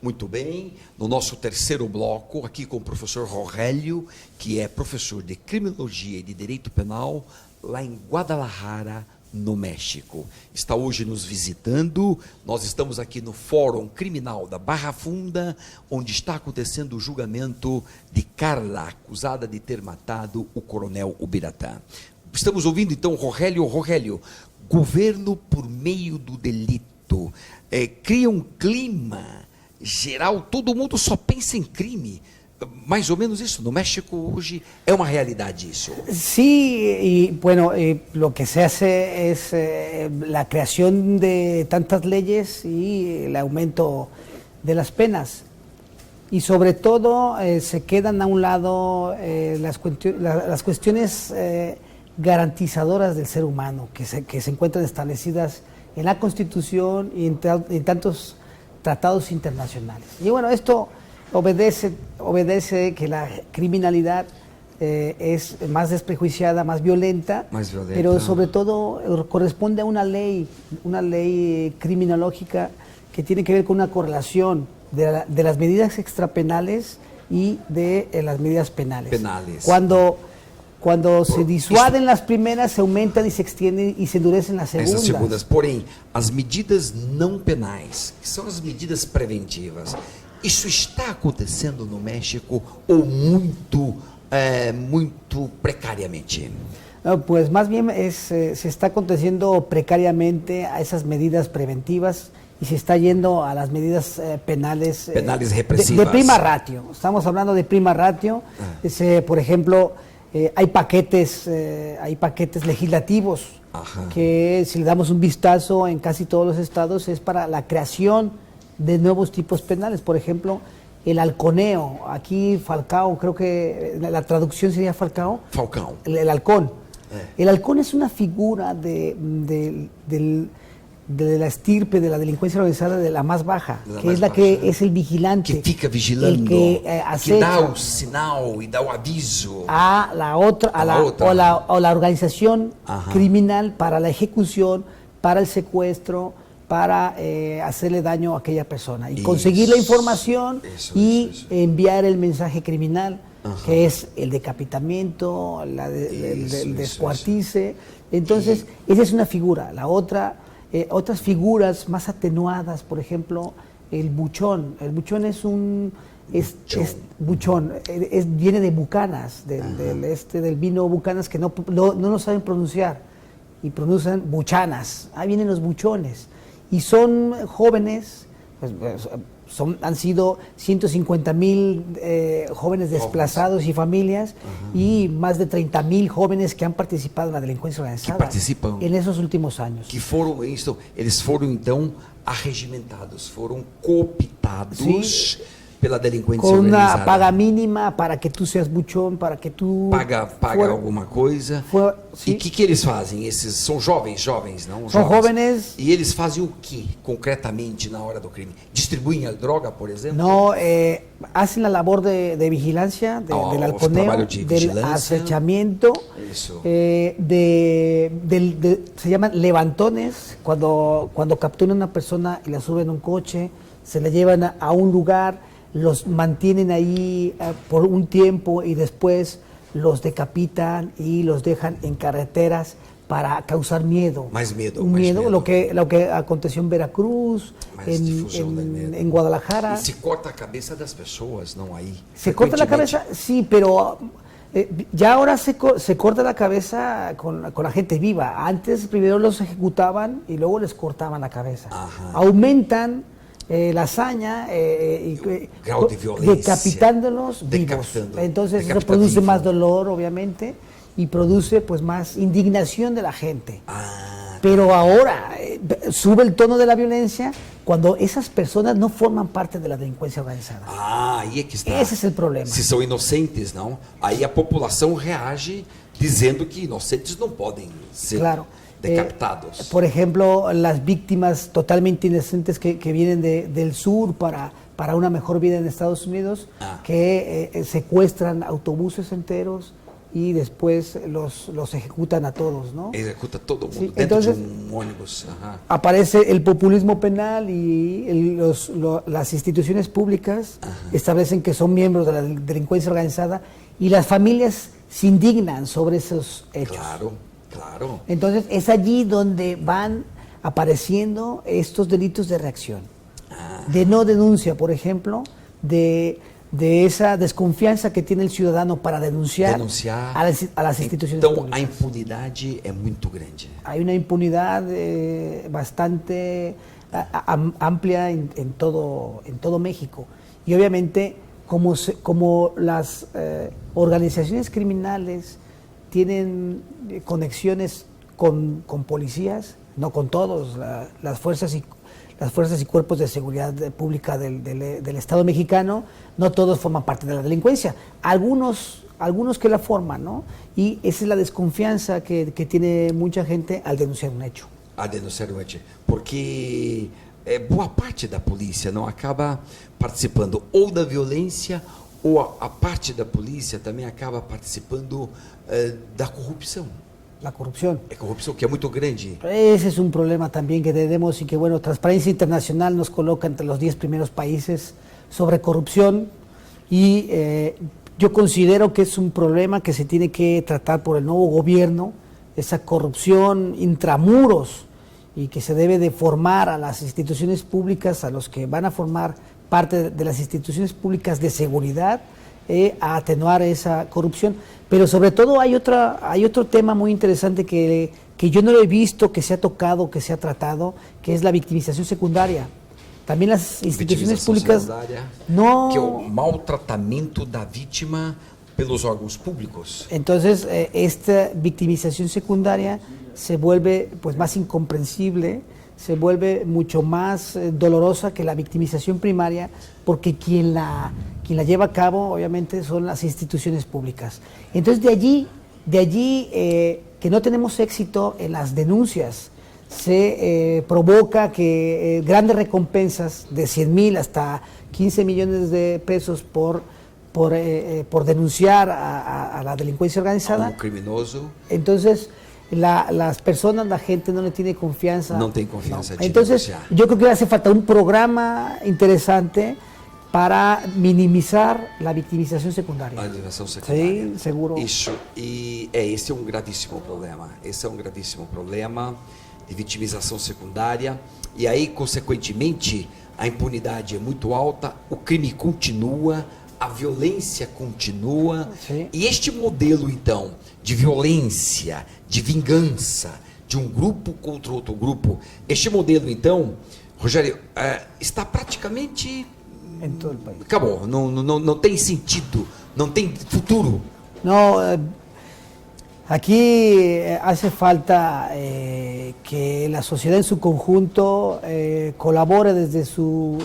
Muito bem, no nosso terceiro bloco, aqui com o professor Rogélio, que é professor de Criminologia e de Direito Penal, lá em Guadalajara, no México. Está hoje nos visitando. Nós estamos aqui no Fórum Criminal da Barra Funda, onde está acontecendo o julgamento de Carla, acusada de ter matado o coronel Ubiratã. Estamos ouvindo então Rogélio, governo por meio do delito, cria um clima geral, todo mundo só pensa em crime, mais ou menos isso. No México hoje é uma realidade isso. Sí, y bueno, lo que se hace es la creación de tantas leyes y el aumento de las penas. Y sobre todo se quedan a un lado las cuestiones garantizadoras del ser humano, que se encuentran establecidas en la Constitución y en tantos tratados internacionales. Y bueno, esto obedece que la criminalidad es más desprejuiciada, más violenta, pero sobre todo corresponde a una ley criminológica que tiene que ver con una correlación de las medidas extrapenales y de las medidas penales. Cuando se disuaden las primeras, se aumentan y se extienden y se endurecen las segundas. Porém, as medidas não penais, que são as medidas preventivas, isso está acontecendo no México ou muito precariamente? Pues más bien se está aconteciendo precariamente a esas medidas preventivas y se está yendo a las medidas penales represivas. De prima ratio. Estamos hablando de prima ratio. Por ejemplo, hay paquetes legislativos. Ajá. Que si le damos un vistazo en casi todos los estados es para la creación de nuevos tipos penales. Por ejemplo, el halconeo. Aquí Falcao, creo que la traducción sería Falcao. El halcón. El halcón es una figura de la estirpe de la delincuencia organizada de la más baja, que es la que es el vigilante, que fica vigilando, el que acecha, que dá o sinal y da o aviso a la otra, o la organización criminal para la ejecución, para el secuestro, para hacerle daño a aquella persona y conseguir la información y enviar el mensaje criminal, que es el decapitamiento, el descuartice. Entonces, esa es una figura. La otra, otras figuras más atenuadas, por ejemplo, el buchón. El buchón viene de Bucanas, del vino Bucanas, que no lo saben pronunciar y pronuncian buchanas. Ahí vienen los buchones. Y son jóvenes, han sido 150,000 jóvenes desplazados y familias y más de 30,000 jóvenes que han participado en la delincuencia organizada en esos últimos años. Eles foram então arregimentados, foram cooptados pela delinquência con organizada. Una paga mínima para que tú seas buchón, para que tú... Paga alguma coisa. E o que eles fazem? Esses são jovens, não? São jóvenes. E eles fazem o que, concretamente, na hora do crime? Distribuem a droga, por exemplo? No, hacen la labor de vigilancia, del halconeo, del acechamiento, se llaman levantones, cuando capturan a una persona y la suben a un coche, se la llevan a un lugar, los mantienen ahí por un tiempo y después los decapitan y los dejan en carreteras para causar miedo. Más miedo. Lo que aconteció en Veracruz, en Guadalajara. Y se corta la cabeza de las personas, ¿no? Ahí. Se corta la cabeza, sí, pero ya ahora se corta la cabeza con la gente viva. Antes primero los ejecutaban y luego les cortaban la cabeza. Aumentan la hazaña decapitándolos vivos. Entonces eso produce más dolor, obviamente, y produce pues más indignación de la gente. Pero ahora sube el tono de la violencia cuando esas personas no forman parte de la delincuencia organizada. Aí é que está. Esse é o problema. Se são inocentes, não? Aí a população reage dizendo que inocentes não podem ser decapitados. Por ejemplo, las víctimas totalmente inocentes que vienen del sur para una mejor vida en Estados Unidos, que secuestran autobuses enteros, y después los ejecutan a todos, ¿no? Executa todo mundo Sí, dentro entonces, de un ônibus. Ajá. Aparece el populismo penal y las instituciones públicas establecen que son miembros de la delincuencia organizada y las familias se indignan sobre esos hechos. Claro, claro. Entonces es allí donde van apareciendo estos delitos de reacción, de no denuncia, por ejemplo, de esa desconfiança que tiene el ciudadano para denunciar a las instituciones Então, públicas. a impunidade é muito grande. Hay una impunidad bastante amplia en todo México. Y obviamente, como las organizaciones criminales tienen conexiones con policías, no con todos, las fuerzas y cuerpos de seguridad pública del Estado mexicano, no todos forman parte de la delincuencia. Algunos que la forman, ¿no? Y esa es la desconfianza que tiene mucha gente al denunciar un hecho. A denunciar o hecho. Porque boa parte da polícia não acaba participando ou da violência ou a parte da polícia também acaba participando da corrupção. La corrupción. É corrupção que é muito grande. Ese es un problema también que tenemos y que, bueno, Transparencia Internacional nos coloca entre los 10 primeros países sobre corrupción y yo considero que es un problema que se tiene que tratar por el nuevo gobierno, esa corrupción intramuros y que se debe de formar a las instituciones públicas, a los que van a formar parte de las instituciones públicas de seguridad, a atenuar esa corrupción. Pero sobre todo hay otro tema muy interesante que yo no lo he visto, que se ha tocado, que se ha tratado, que es la victimización secundaria. También las instituciones públicas no... Que é o maltratamento da vítima pelos órgãos públicos. Entonces, esta victimización secundaria se vuelve pues más incomprensible, se vuelve mucho más dolorosa que la victimización primaria, porque quien la lleva a cabo, obviamente, son las instituciones públicas. Entonces, de allí que no tenemos éxito en las denuncias, se provoca que grandes recompensas de 100,000 hasta 15 millones de pesos por denunciar a la delincuencia organizada. Como criminoso. Entonces, las personas, la gente no le tiene confianza. No tiene confianza. No. Entonces, yo creo que hace falta un programa interesante para minimizar la victimização secundária. A victimização secundária. Sim, seguro. Isso. E esse é um gravíssimo problema. Esse é um gravíssimo problema de vitimização secundária. E aí, consequentemente, a impunidade é muito alta, o crime continua, a violência continua. Sim. E este modelo, então, de violência, de vingança, de um grupo contra outro grupo, este modelo, então, Rogério, está praticamente... En todo el país. Acabou, não tem sentido, não tem futuro. No, aquí hace falta que la sociedad en su conjunto colabore desde su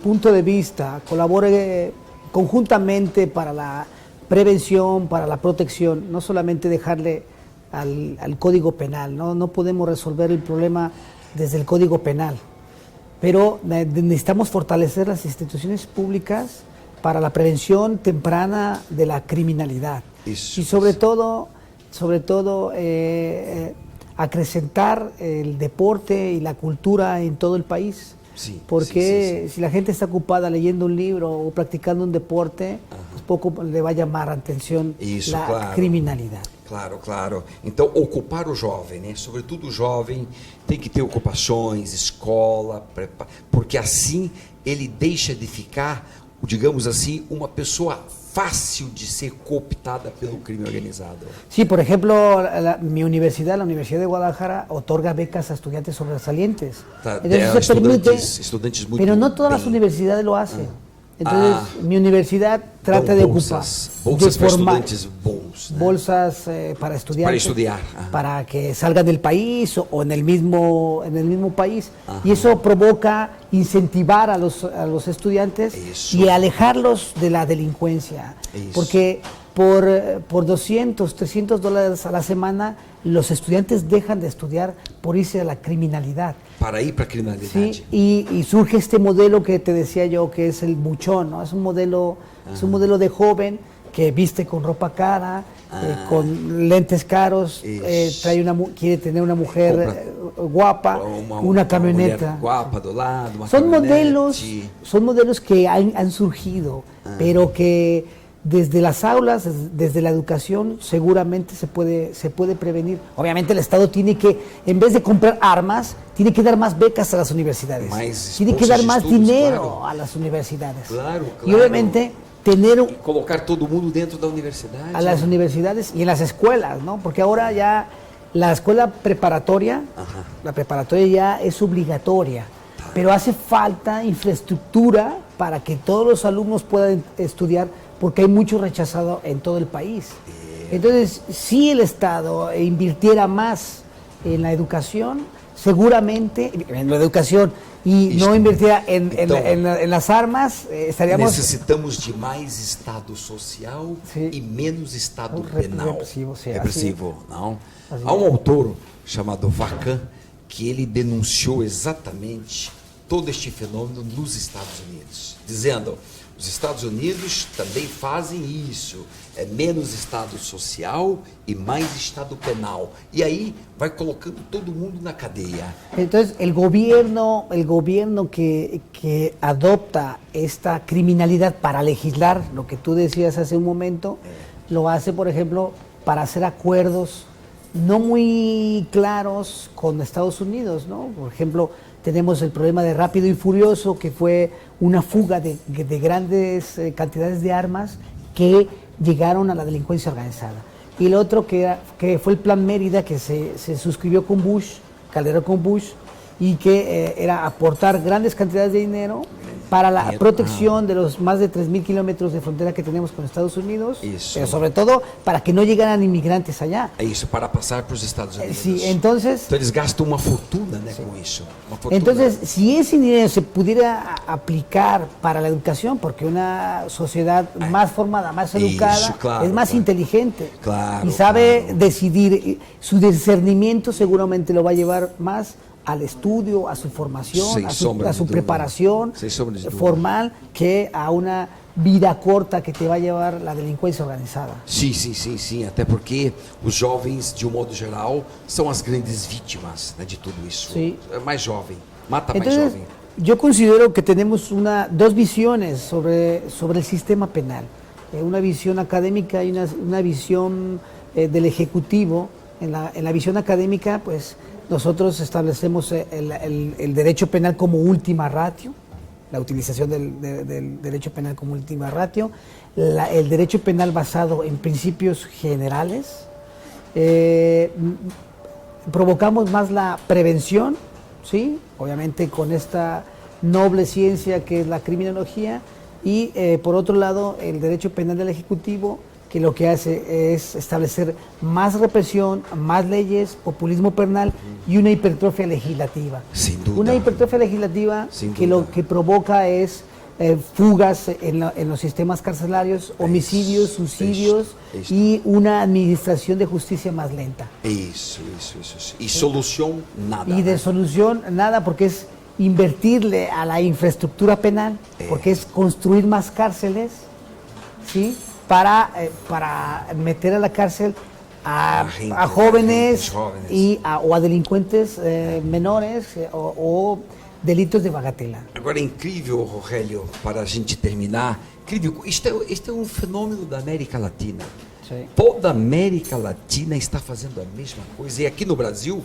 punto de vista, colabore conjuntamente para la prevención, para la protección, no solamente dejarle al Código Penal, no podemos resolver el problema desde el Código Penal. Pero necesitamos fortalecer las instituciones públicas para la prevención temprana de la criminalidad. Eso, y sobre todo acrecentar el deporte y la cultura en todo el país. Sí, porque sí. Si la gente está ocupada leyendo un libro o practicando un deporte, pues poco le va a llamar la atención la criminalidad. Claro, claro. Então, ocupar o jovem, né? Sobretudo o jovem, tem que ter ocupações, escola, porque assim ele deixa de ficar, digamos assim, uma pessoa fácil de ser cooptada pelo crime organizado. Sí, por ejemplo, mi universidad, la Universidad de Guadalajara, otorga becas a estudiantes sobresalientes. Entonces se permite, estudiantes muy pero no todas las universidades lo hacen. Entonces, mi universidad trata de ocupar, bolsas para estudiantes bons, né? Bolsas para estudiantes, para estudiar, para que salgan del país o en el mismo país. Y eso provoca incentivar a los estudiantes y alejarlos de la delincuencia. Porque por 200, 300 dólares a la semana, los estudiantes dejan de estudiar por irse a la criminalidad. Para ir para a criminalidad. Sí, y surge este modelo que te decía yo, que es el buchón, ¿no? Es un modelo de joven que viste con ropa cara, con lentes caros, quiere tener una mujer guapa, una camioneta. Mulher guapa do lado, uma Son caminhonete. modelos que han surgido, pero que desde las aulas, desde la educación, seguramente se puede prevenir. Obviamente el Estado tiene que, en vez de comprar armas, tiene que dar más becas a las universidades. Tiene que dar más dinero a las universidades. Claro, Y obviamente colocar todo mundo dentro da universidade. a las universidades y en las escuelas, ¿no? Porque ahora ya la escuela preparatoria, la preparatoria ya es obligatoria, pero hace falta infraestructura para que todos los alumnos puedan estudiar, porque hay mucho rechazado en todo el país. Entonces, si el Estado invirtiera más en la educación, seguramente, en la educación, y no invirtiera en las armas, estaríamos... Necessitamos de mais Estado social e menos Estado penal. Repressivo, sim, Repressivo, não? Há um autor chamado Vacan que ele denunciou exatamente todo este fenômeno nos Estados Unidos, dizendo: os Estados Unidos também fazem isso, é menos Estado social e mais Estado penal. E aí vai colocando todo mundo na cadeia. Entonces, el gobierno que adopta esta criminalidad para legislar, lo que tú decías hace un momento, lo hace, por ejemplo, para hacer acuerdos no muy claros con Estados Unidos, ¿no? Por ejemplo, tenemos el problema de Rápido y Furioso, que fue una fuga de grandes cantidades de armas que llegaron a la delincuencia organizada. Y el otro que fue el Plan Mérida, que se suscribió con Bush, Calderón con Bush, y que era aportar grandes cantidades de dinero para la protección de los más de 3.000 kilómetros de frontera que tenemos con Estados Unidos, pero sobre todo para que no llegaran inmigrantes allá. É isso, para passar para os Estados Unidos. Sí, entonces... Então eles gastam uma fortuna, né, com isso. Uma fortuna. Entonces, si ese dinero se pudiera aplicar para la educación, porque una sociedad más formada, más educada, claro, es más inteligente Claro, y sabe claro. decidir, su discernimiento seguramente lo va a llevar más al estudio, a su formación, Sem a sombra de su dúvida. preparación Sem sombra de dúvida. formal, que a una vida corta que te va a llevar la delincuencia organizada. Sim, sim, sim, sim. Até porque os jovens, de um modo geral, são as grandes vítimas, né, de tudo isso. Sim. É mais jovem, mata mais Entonces, jovem. yo considero que tenemos dos visiones sobre el sistema penal. Una visión académica y una visión del Ejecutivo. En la visión académica, pues nosotros establecemos el derecho penal como última ratio, la utilización del derecho penal como última ratio, el derecho penal basado en principios generales. Provocamos más la prevención, ¿sí? Obviamente con esta noble ciencia que es la criminología, y por otro lado el derecho penal del Ejecutivo, que lo que hace es establecer más represión, más leyes, populismo penal y una hipertrofia legislativa. Sin duda. Una hipertrofia legislativa Sin que duda. lo que provoca es fugas en los sistemas carcelarios, homicidios, suicidios Isso. y una administración de justicia más lenta. Isso. E solução, nada. Y de solución nada, porque es invertirle a la infraestructura penal, porque es construir más cárceles, ¿sí? Para meter a la cárcel a jóvenes o a delincuentes menores o delitos de bagatela. Agora é incrível, Rogério, para a gente terminar, incrível, este é um fenômeno da América Latina. Sim. Toda a América Latina está fazendo a mesma coisa. E aqui no Brasil,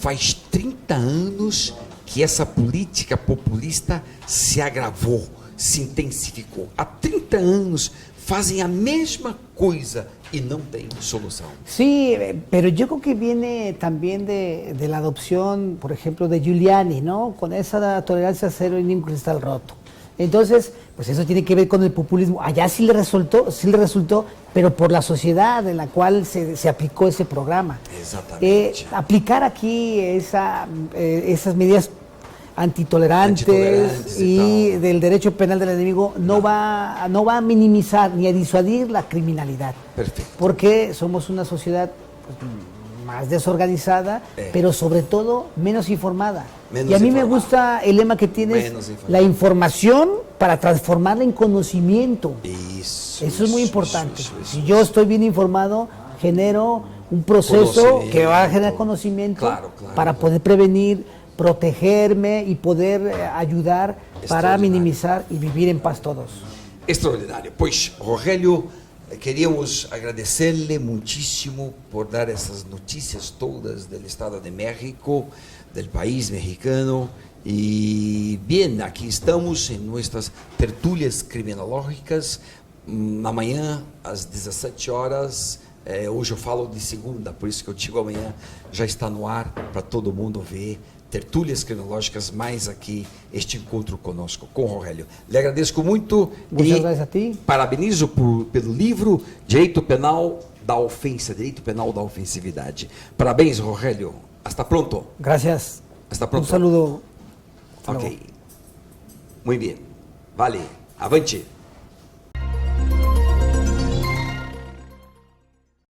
faz 30 anos que essa política populista se agravou, se intensificou. Há 30 anos fazem a mesma coisa y no tem solución. Sí, pero yo creo que viene también de la adopción, por ejemplo, de Giuliani, ¿no? Con esa tolerancia cero y ni un cristal roto. Entonces, pues eso tiene que ver con el populismo. Allá sí le resultó, pero por la sociedad en la cual se aplicó ese programa. Exactamente. Aplicar aquí esas medidas antitolerantes y del derecho penal del enemigo no va a minimizar ni a disuadir la criminalidad. Perfecto. Porque somos una sociedad más desorganizada, pero sobre todo menos informada. Y a mí me gusta el lema que tienes, la información para transformarla en conocimiento. Eso. Eso es muy importante. eso. Si yo estoy bien informado, genero un proceso que va a generar conocimiento Claro. para poder prevenir, protegerme y poder ayudar para minimizar y vivir en paz todos. Extraordinário. Pois, Rogélio, queríamos agradecerle muitíssimo por dar essas notícias todas do Estado de México, do país mexicano. E, bem, aqui estamos em nossas tertúlias criminológicas, amanhã às 17 horas. Hoje eu falo de segunda, por isso que eu digo amanhã já está no ar para todo mundo ver tertúlias crinológicas, mais aqui este encontro conosco, com Rogélio. Lhe agradeço muito Muchas gracias a ti. Parabenizo pelo livro Direito Penal da Ofensa, Direito Penal da Ofensividade. Parabéns, Rogélio. Hasta pronto. Gracias. Hasta pronto. Un saludo. Hasta Ok. luego. Muito bem. Vale. Avante.